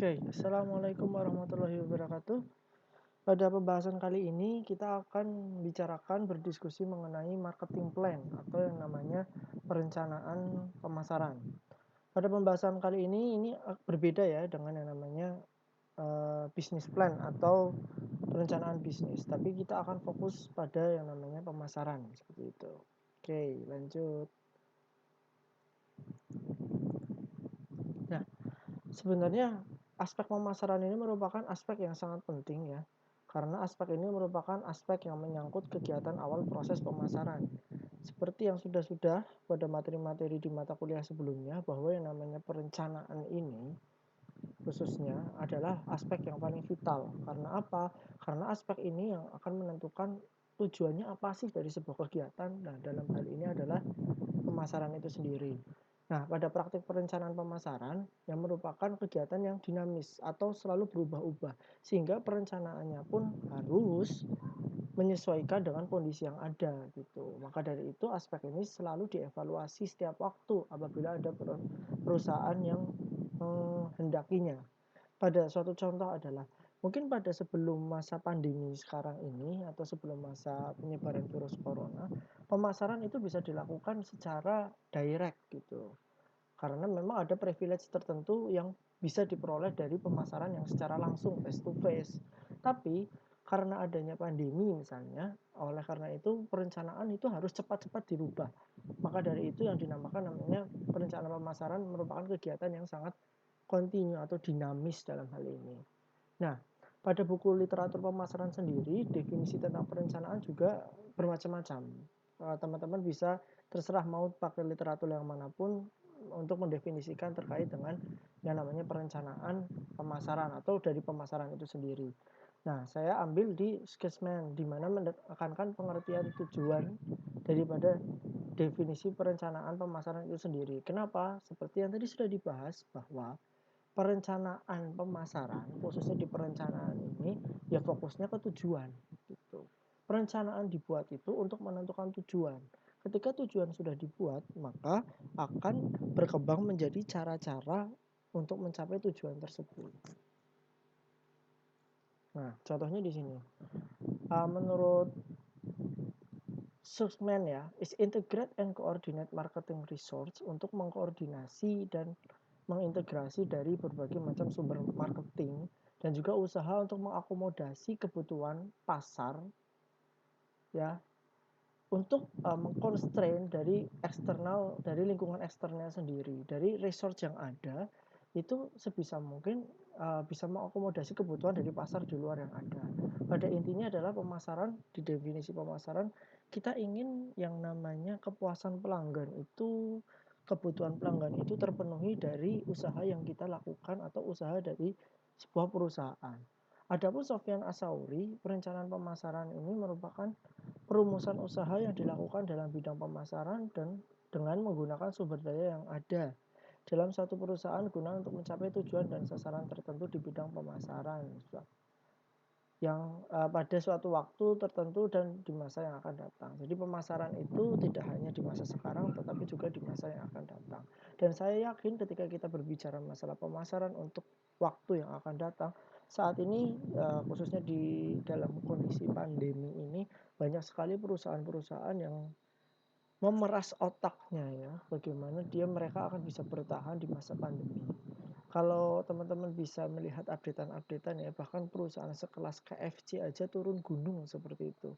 Oke, assalamualaikum warahmatullahi wabarakatuh. Pada pembahasan kali ini kita akan bicarakan berdiskusi mengenai marketing plan atau yang namanya perencanaan pemasaran. Pada pembahasan kali ini berbeda ya dengan yang namanya business plan atau perencanaan bisnis, tapi kita akan fokus pada yang namanya pemasaran seperti itu. Oke, lanjut. Nah, sebenarnya aspek pemasaran ini merupakan aspek yang sangat penting ya, karena aspek ini merupakan aspek yang menyangkut kegiatan awal proses pemasaran. Seperti yang sudah pada materi-materi di mata kuliah sebelumnya, bahwa yang namanya perencanaan ini khususnya adalah aspek yang paling vital. Karena apa? Karena aspek ini yang akan menentukan tujuannya apa sih dari sebuah kegiatan. Nah, dalam hal ini adalah pemasaran itu sendiri. Nah, pada praktik perencanaan pemasaran yang merupakan kegiatan yang dinamis atau selalu berubah-ubah, sehingga perencanaannya pun harus menyesuaikan dengan kondisi yang ada gitu. Maka dari itu aspek ini selalu dievaluasi setiap waktu apabila ada perusahaan yang menghendakinya. Pada suatu contoh adalah mungkin pada sebelum masa pandemi sekarang ini atau sebelum masa penyebaran virus corona, pemasaran itu bisa dilakukan secara direct gitu. Karena memang ada privilege tertentu yang bisa diperoleh dari pemasaran yang secara langsung face to face. Tapi karena adanya pandemi misalnya, oleh karena itu perencanaan itu harus cepat-cepat dirubah. Maka dari itu yang dinamakan namanya perencanaan pemasaran merupakan kegiatan yang sangat kontinu atau dinamis dalam hal ini. Nah, pada buku literatur pemasaran sendiri, definisi tentang perencanaan juga bermacam-macam. Teman-teman bisa terserah mau pakai literatur yang manapun untuk mendefinisikan terkait dengan yang namanya perencanaan pemasaran atau dari pemasaran itu sendiri. Nah, saya ambil di Sketchman, di mana menekankan pengertian tujuan daripada definisi perencanaan pemasaran itu sendiri. Kenapa? Seperti yang tadi sudah dibahas bahwa perencanaan pemasaran, khususnya di perencanaan ini, ya fokusnya ke tujuan gitu. Perencanaan dibuat itu untuk menentukan tujuan. Ketika tujuan sudah dibuat, maka akan berkembang menjadi cara-cara untuk mencapai tujuan tersebut. Nah, contohnya di sini. Menurut Sussman ya, is integrate and coordinate marketing resource untuk mengkoordinasi dan mengintegrasi dari berbagai macam sumber marketing dan juga usaha untuk mengakomodasi kebutuhan pasar ya, untuk mengconstrain dari eksternal, dari lingkungan eksternal sendiri, dari resource yang ada itu sebisa mungkin bisa mengakomodasi kebutuhan dari pasar di luar yang ada. Pada intinya adalah pemasaran, di definisi pemasaran kita ingin yang namanya kepuasan pelanggan itu, kebutuhan pelanggan itu terpenuhi dari usaha yang kita lakukan atau usaha dari sebuah perusahaan. Adapun Sofyan Asauri, perencanaan pemasaran ini merupakan perumusan usaha yang dilakukan dalam bidang pemasaran dan dengan menggunakan sumber daya yang ada dalam satu perusahaan guna untuk mencapai tujuan dan sasaran tertentu di bidang pemasaran yang pada suatu waktu tertentu dan di masa yang akan datang. Jadi pemasaran itu tidak hanya di masa sekarang tetapi juga di masa yang akan datang. Dan saya yakin ketika kita berbicara masalah pemasaran untuk waktu yang akan datang, saat ini khususnya di dalam kondisi pandemi ini banyak sekali perusahaan-perusahaan yang memeras otaknya ya, bagaimana mereka akan bisa bertahan di masa pandemi. Kalau teman-teman bisa melihat updatean-updatean ya, bahkan perusahaan sekelas KFC aja turun gunung seperti itu.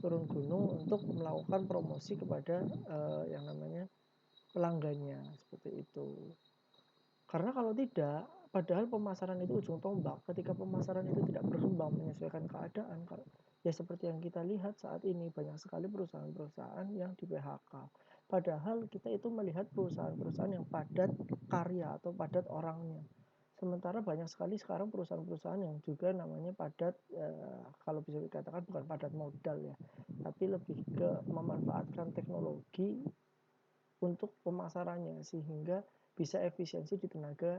Turun gunung untuk melakukan promosi kepada yang namanya pelanggannya seperti itu. Karena kalau tidak, padahal pemasaran itu ujung tombak. Ketika pemasaran itu tidak berkembang menyesuaikan keadaan, ya seperti yang kita lihat saat ini banyak sekali perusahaan-perusahaan yang di PHK. Padahal kita itu melihat perusahaan-perusahaan yang padat karya atau padat orangnya. Sementara banyak sekali sekarang perusahaan-perusahaan yang juga namanya padat, kalau bisa dikatakan bukan padat modal ya, tapi lebih ke memanfaatkan teknologi untuk pemasarannya sehingga bisa efisiensi di tenaga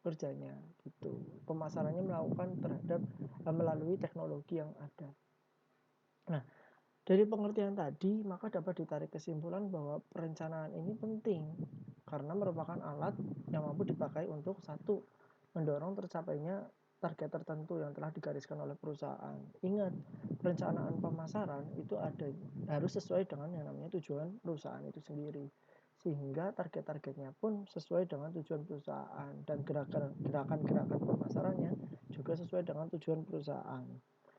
kerjanya gitu. Pemasarannya melakukan terhadap melalui teknologi yang ada. Nah, dari pengertian tadi maka dapat ditarik kesimpulan bahwa perencanaan ini penting karena merupakan alat yang mampu dipakai untuk satu mendorong tercapainya target tertentu yang telah digariskan oleh perusahaan. Ingat, perencanaan pemasaran itu harus sesuai dengan yang namanya tujuan perusahaan itu sendiri. Sehingga target-targetnya pun sesuai dengan tujuan perusahaan dan gerakan-gerakan pemasarannya juga sesuai dengan tujuan perusahaan.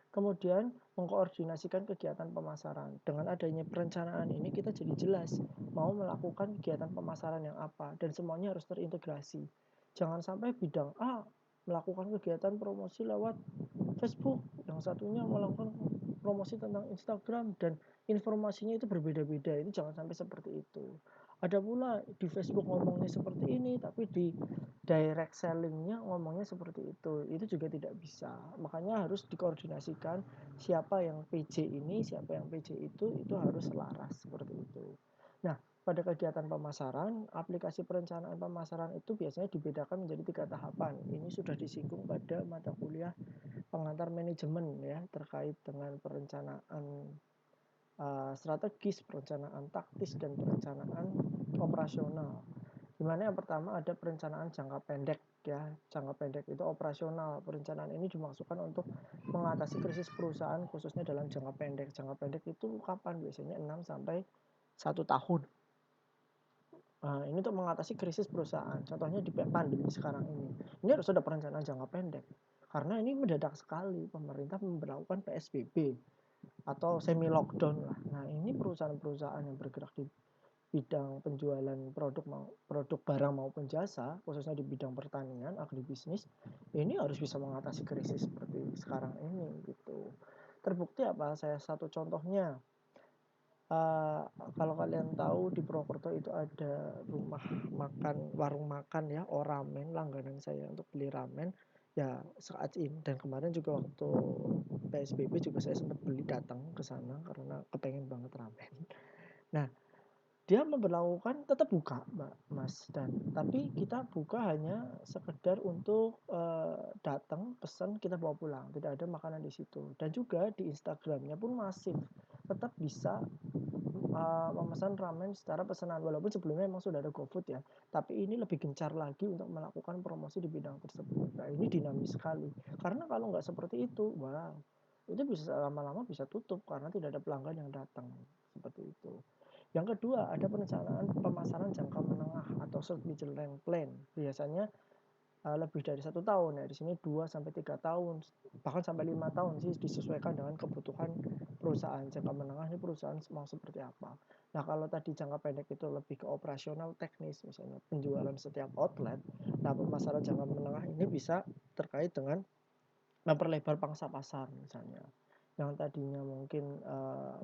Kemudian mengkoordinasikan kegiatan pemasaran. Dengan adanya perencanaan ini kita jadi jelas mau melakukan kegiatan pemasaran yang apa dan semuanya harus terintegrasi. Jangan sampai bidang A melakukan kegiatan promosi lewat Facebook, yang satunya melakukan promosi tentang Instagram dan informasinya itu berbeda-beda. Itu jangan sampai seperti itu. Ada pula di Facebook ngomongnya seperti ini, tapi di direct sellingnya ngomongnya seperti itu juga tidak bisa. Makanya harus dikoordinasikan siapa yang PJ ini, siapa yang PJ itu harus selaras seperti itu. Nah, pada kegiatan pemasaran, aplikasi perencanaan pemasaran itu biasanya dibedakan menjadi 3 tahapan. Ini sudah disinggung pada mata kuliah pengantar manajemen ya, terkait dengan perencanaan strategis, perencanaan taktis, dan perencanaan operasional. Dimana yang pertama ada perencanaan jangka pendek ya. Jangka pendek itu operasional. Perencanaan ini dimaksudkan untuk mengatasi krisis perusahaan khususnya dalam jangka pendek. Jangka pendek itu kapan? Biasanya 6 sampai 1 tahun. Nah, ini untuk mengatasi krisis perusahaan. Contohnya di pandemi sekarang ini. Ini harus ada perencanaan jangka pendek. Karena ini mendadak sekali pemerintah memberlakukan PSBB atau semi lockdown lah. Nah, ini perusahaan-perusahaan yang bergerak di bidang penjualan produk barang maupun jasa, khususnya di bidang pertanian, agribisnis, ini harus bisa mengatasi krisis seperti sekarang ini gitu. Terbukti apa? Saya satu contohnya, kalau kalian tahu di Purwokerto itu ada rumah makan, warung makan ya, Oramen, langganan saya untuk beli ramen ya saat ini. Dan kemarin juga waktu PSBB juga saya sempat beli datang ke sana karena kepengen banget ramen. Nah, dia memberlakukan tetap buka, Mas, tapi kita buka hanya sekedar untuk datang, pesan, kita bawa pulang, tidak ada makanan di situ. Dan juga di Instagramnya pun masif, tetap bisa memesan ramen secara pesanan, walaupun sebelumnya memang sudah ada GoFood ya, tapi ini lebih gencar lagi untuk melakukan promosi di bidang tersebut. Nah, ini dinamis sekali, karena kalau nggak seperti itu, wow, itu bisa lama-lama bisa tutup karena tidak ada pelanggan yang datang, seperti itu. Yang kedua, ada perencanaan pemasaran jangka menengah atau short middle range plan. Biasanya lebih dari 1 tahun ya, di sini 2 sampai 3 tahun, bahkan sampai 5 tahun sih, disesuaikan dengan kebutuhan perusahaan. Jangka menengah ini perusahaan mau seperti apa. Nah, kalau tadi jangka pendek itu lebih ke operasional teknis, misalnya penjualan setiap outlet. Nah, pemasaran jangka menengah ini bisa terkait dengan memperlebar pangsa pasar misalnya. Yang tadinya mungkin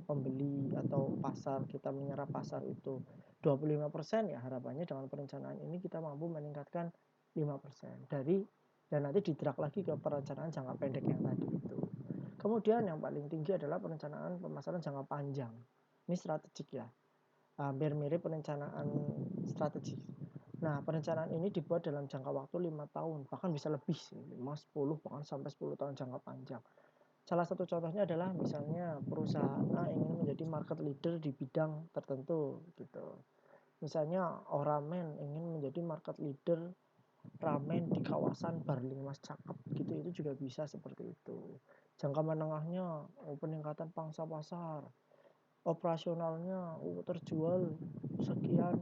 pembeli atau pasar, kita menyerap pasar itu 25%, ya harapannya dengan perencanaan ini kita mampu meningkatkan 5% dari, dan nanti didrak lagi ke perencanaan jangka pendek yang tadi itu. Kemudian yang paling tinggi adalah perencanaan pemasaran jangka panjang. Ini strategik ya, hampir mirip perencanaan strategik. Nah, perencanaan ini dibuat dalam jangka waktu 5 tahun, bahkan bisa lebih sih, 5, 10, bahkan sampai 10 tahun jangka panjang. Salah satu contohnya adalah misalnya perusahaan A ingin menjadi market leader di bidang tertentu gitu. Misalnya Oramen ingin menjadi market leader ramen di kawasan Barling Mas Cakep gitu, itu juga bisa seperti itu. Jangka menengahnya peningkatan pangsa pasar, operasionalnya terjual sekian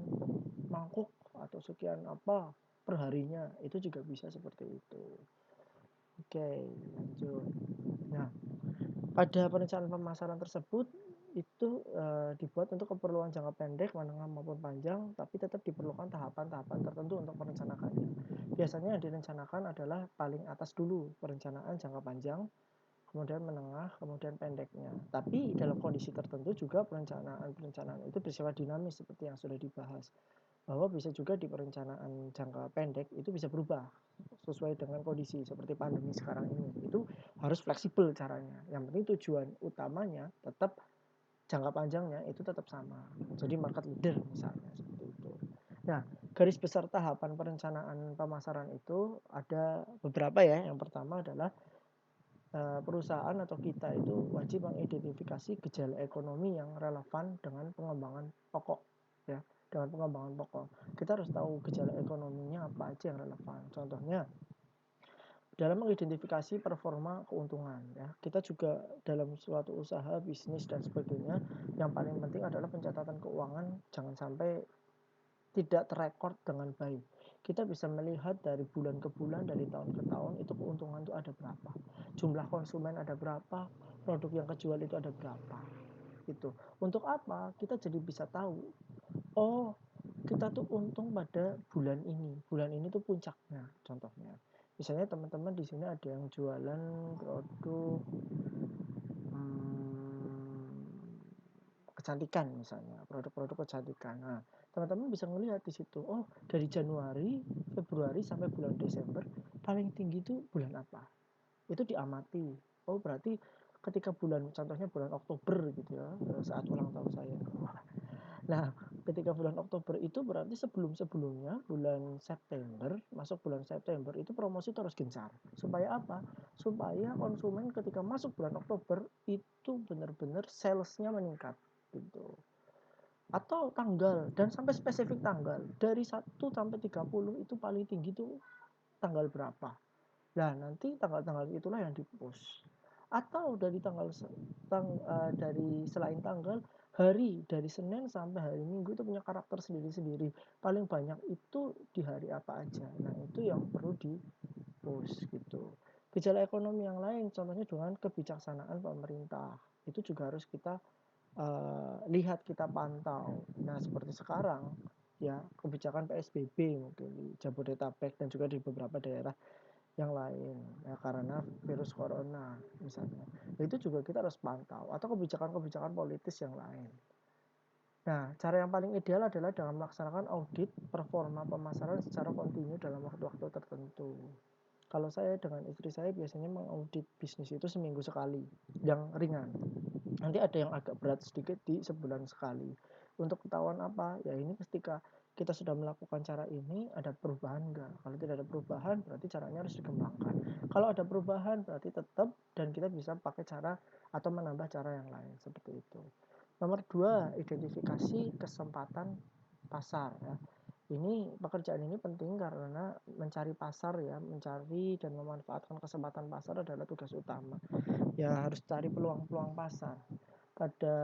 mangkuk atau sekian apa perharinya, itu juga bisa seperti itu. Oke, lanjut. Nah, pada perencanaan pemasaran tersebut itu dibuat untuk keperluan jangka pendek, menengah maupun panjang, tapi tetap diperlukan tahapan-tahapan tertentu untuk merencanakannya. Biasanya yang direncanakan adalah paling atas dulu, perencanaan jangka panjang, kemudian menengah, kemudian pendeknya. Tapi dalam kondisi tertentu juga perencanaan itu bersifat dinamis seperti yang sudah dibahas. Bahwa bisa juga di perencanaan jangka pendek itu bisa berubah sesuai dengan kondisi seperti pandemi sekarang ini. Itu harus fleksibel caranya. Yang penting tujuan utamanya tetap, jangka panjangnya itu tetap sama. Jadi market leader misalnya seperti itu. Nah, garis besar tahapan perencanaan pemasaran itu ada beberapa ya. Yang pertama adalah perusahaan atau kita itu wajib mengidentifikasi gejala ekonomi yang relevan dengan pengembangan pokok ya, dengan pengembangan pokok. Kita harus tahu gejala ekonominya apa aja yang relevan. Contohnya dalam mengidentifikasi performa keuntungan ya. Kita juga dalam suatu usaha, bisnis dan sebagainya, yang paling penting adalah pencatatan keuangan jangan sampai tidak terrekord dengan baik. Kita bisa melihat dari bulan ke bulan, dari tahun ke tahun itu keuntungan itu ada berapa. Jumlah konsumen ada berapa, produk yang kejual itu ada berapa. Itu. Untuk apa? Kita jadi bisa tahu. Oh, kita tuh untung pada bulan ini. Bulan ini tuh puncaknya contohnya. Misalnya teman-teman di sini ada yang jualan produk kecantikan misalnya, produk-produk kecantikan. Nah, teman-teman bisa melihat di situ, oh dari Januari, Februari sampai bulan Desember paling tinggi itu bulan apa? Itu diamati. Oh berarti ketika bulan, contohnya bulan Oktober gitu ya, saat ulang tahun saya. Nah, ketika bulan Oktober itu berarti sebelum-sebelumnya bulan September, masuk bulan September itu promosi terus gencar. Supaya apa? Supaya konsumen ketika masuk bulan Oktober itu benar-benar salesnya meningkat gitu. Atau tanggal dan sampai spesifik tanggal. Dari 1 sampai 30 itu paling tinggi itu tanggal berapa. Nah, nanti tanggal-tanggal itulah yang di-post. Atau dari dari selain tanggal, hari dari Senin sampai hari Minggu itu punya karakter sendiri-sendiri. Paling banyak itu di hari apa aja. Nah, itu yang perlu di-post gitu. Gejala ekonomi yang lain contohnya dengan kebijaksanaan pemerintah. Itu juga harus kita lihat, kita pantau. Nah, seperti sekarang ya kebijakan PSBB mungkin di Jabodetabek dan juga di beberapa daerah yang lain ya karena virus corona misalnya. Itu juga kita harus pantau atau kebijakan-kebijakan politis yang lain. Nah, cara yang paling ideal adalah dengan melaksanakan audit performa pemasaran secara kontinu dalam waktu-waktu tertentu. Kalau saya dengan istri saya biasanya mengaudit bisnis itu seminggu sekali, yang ringan. Nanti ada yang agak berat sedikit di sebulan sekali. Untuk ketahuan apa? Ya ini ketika kita sudah melakukan cara ini, ada perubahan enggak? Kalau tidak ada perubahan, berarti caranya harus dikembangkan. Kalau ada perubahan, berarti tetap dan kita bisa pakai cara atau menambah cara yang lain seperti itu. Nomor 2, identifikasi kesempatan pasar ya. Ini pekerjaan ini penting karena mencari pasar ya, mencari dan memanfaatkan kesempatan pasar adalah tugas utama. Ya harus cari peluang-peluang pasar. Pada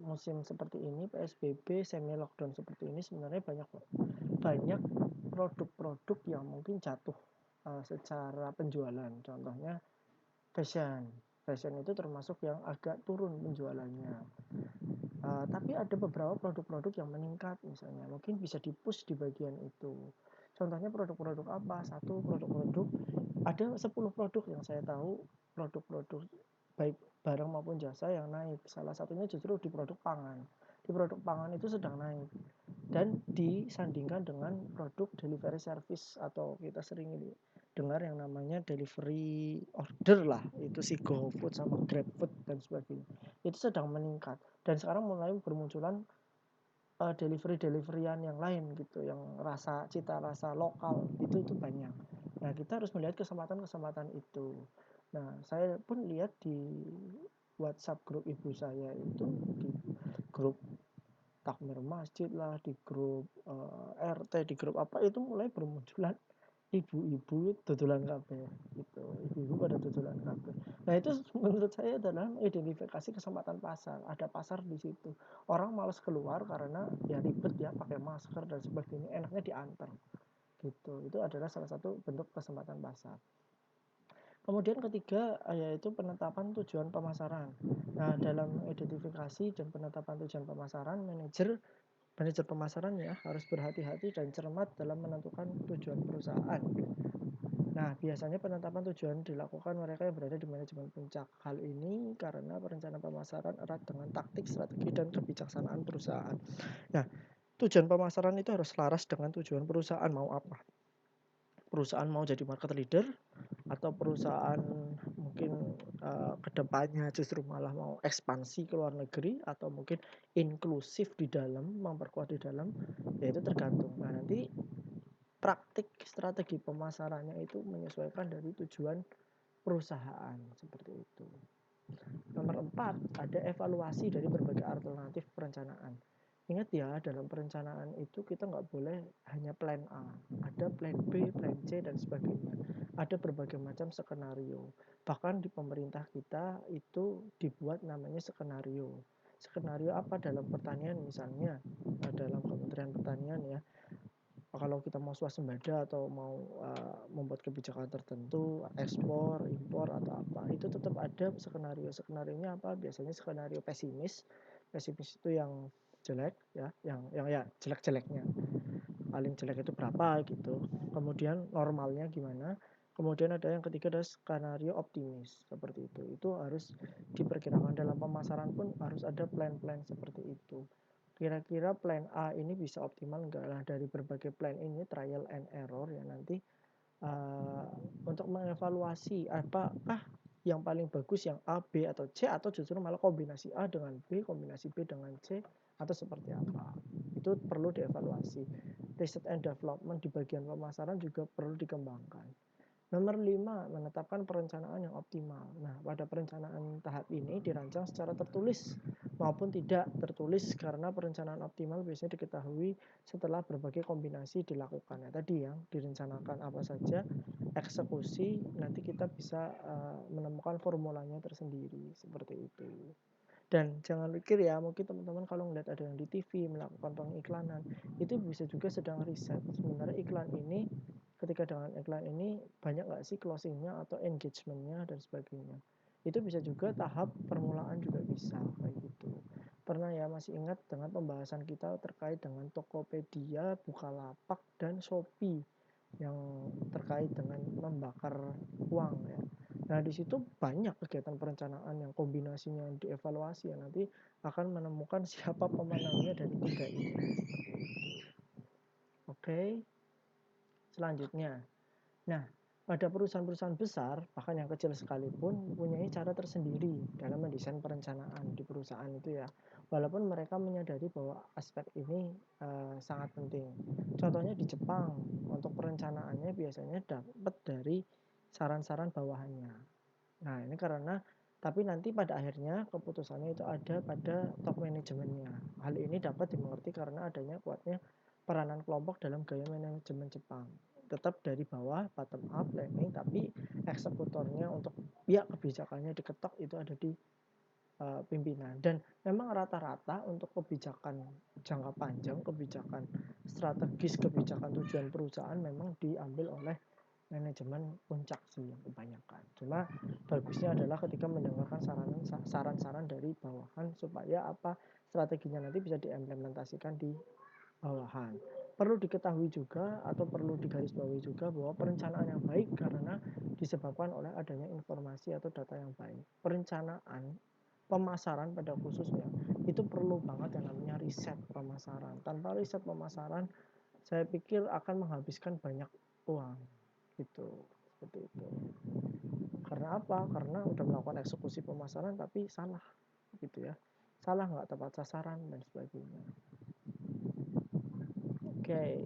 musim seperti ini, PSBB, semi lockdown seperti ini sebenarnya banyak banyak produk-produk yang mungkin jatuh secara penjualan. Contohnya fashion. Fashion itu termasuk yang agak turun penjualannya. Tapi ada beberapa produk-produk yang meningkat misalnya, mungkin bisa di-push di bagian itu. Contohnya produk-produk apa? Satu produk-produk, ada 10 produk yang saya tahu, produk-produk baik barang maupun jasa yang naik. Salah satunya justru di produk pangan. Di produk pangan itu sedang naik dan disandingkan dengan produk delivery service atau kita sering dengar yang namanya delivery order lah, itu si GoFood sama GrabFood dan sebagainya. Itu sedang meningkat dan sekarang mulai bermunculan deliveryan yang lain gitu, yang cita rasa lokal itu banyak. Nah, kita harus melihat kesempatan-kesempatan itu. Nah, saya pun lihat di WhatsApp grup ibu saya itu, di grup takmir masjid lah, di grup RT, di grup apa itu mulai bermunculan ibu-ibu dodolan kabeh gitu. Ibu-ibu pada dodolan kabeh. Nah, itu menurut saya adalah mengidentifikasi kesempatan pasar. Ada pasar di situ. Orang malas keluar karena ya ribet ya pakai masker dan sebagainya, enaknya diantar gitu. Itu adalah salah satu bentuk kesempatan pasar. Kemudian ketiga yaitu penetapan tujuan pemasaran. Nah, dalam identifikasi dan penetapan tujuan pemasaran, manajer pemasaran ya harus berhati-hati dan cermat dalam menentukan tujuan perusahaan. Nah, biasanya penetapan tujuan dilakukan mereka yang berada di manajemen puncak. Hal ini karena perencanaan pemasaran erat dengan taktik, strategi, dan kebijaksanaan perusahaan. Nah, tujuan pemasaran itu harus selaras dengan tujuan perusahaan mau apa. Perusahaan mau jadi market leader, atau perusahaan mungkin kedepannya justru malah mau ekspansi ke luar negeri, atau mungkin inklusif di dalam, memperkuat di dalam, ya itu tergantung. Nah, nanti praktik strategi pemasarannya itu menyesuaikan dari tujuan perusahaan seperti itu. Nomor 4, ada evaluasi dari berbagai alternatif perencanaan. Ingat ya, dalam perencanaan itu kita nggak boleh hanya plan A, ada plan B, plan C, dan sebagainya. Ada berbagai macam skenario. Bahkan di pemerintah kita itu dibuat namanya skenario. Skenario apa dalam pertanian misalnya, dalam Kementerian Pertanian ya, kalau kita mau swasembada atau mau membuat kebijakan tertentu, ekspor, impor atau apa, itu tetap ada skenario. Skenario-nya apa? Biasanya skenario pesimis. Pesimis itu yang jelek ya, yang ya jelek-jeleknya. Paling jelek itu berapa gitu. Kemudian normalnya gimana? Kemudian ada yang ketiga, ada skenario optimis seperti itu. Itu harus diperkirakan dalam pemasaran pun harus ada plan-plan seperti itu. Kira-kira plan A ini bisa optimal enggak lah, dari berbagai plan ini trial and error ya nanti untuk mengevaluasi apakah yang paling bagus yang A, B, atau C, atau justru malah kombinasi A dengan B, kombinasi B dengan C, atau seperti apa. Itu perlu dievaluasi. Research and development di bagian pemasaran juga perlu dikembangkan. Nomor 5, menetapkan perencanaan yang optimal. Nah, pada perencanaan tahap ini dirancang secara tertulis maupun tidak tertulis, karena perencanaan optimal biasanya diketahui setelah berbagai kombinasi dilakukan. Ya, tadi yang direncanakan apa saja, eksekusi nanti kita bisa menemukan formulanya tersendiri seperti itu. Dan jangan pikir ya, mungkin teman-teman kalau ngeliat ada yang di TV melakukan pengiklanan, itu bisa juga sedang riset. Sebenarnya iklan ini, ketika dengan iklan ini banyak nggak sih closingnya atau engagementnya dan sebagainya. Itu bisa juga tahap permulaan juga bisa kayak gitu. Pernah ya, masih ingat dengan pembahasan kita terkait dengan Tokopedia, Bukalapak, dan Shopee yang terkait dengan membakar uang ya. Nah, di situ banyak kegiatan perencanaan yang kombinasinya dievaluasi ya, nanti akan menemukan siapa pemenangnya dari tiga ini. Oke, selanjutnya. Nah, pada perusahaan-perusahaan besar, bahkan yang kecil sekalipun, mempunyai cara tersendiri dalam mendesain perencanaan di perusahaan itu ya. Walaupun mereka menyadari bahwa aspek ini sangat penting. Contohnya di Jepang, untuk perencanaannya biasanya dapat dari saran-saran bawahannya. Nah, ini karena tapi nanti pada akhirnya keputusannya itu ada pada top manajemennya. Hal ini dapat dimengerti karena adanya kuatnya peranan kelompok dalam gaya manajemen Jepang. Tetap dari bawah, bottom up planning, tapi eksekutornya untuk pihak kebijakannya diketok itu ada di pimpinan. Dan memang rata-rata untuk kebijakan jangka panjang, kebijakan strategis, kebijakan tujuan perusahaan memang diambil oleh manajemen puncak sih yang kebanyakan. Cuma bagusnya adalah ketika mendengarkan saran-saran dari bawahan supaya apa strateginya nanti bisa diimplementasikan di bawahan. Perlu diketahui juga atau perlu digarisbawahi juga bahwa perencanaan yang baik karena disebabkan oleh adanya informasi atau data yang baik. Perencanaan pemasaran pada khususnya itu perlu banget yang namanya riset pemasaran. Tanpa riset pemasaran, saya pikir akan menghabiskan banyak uang gitu, seperti itu. Karena apa? Karena udah melakukan eksekusi pemasaran tapi salah gitu ya, salah, nggak tepat sasaran dan sebagainya. Oke,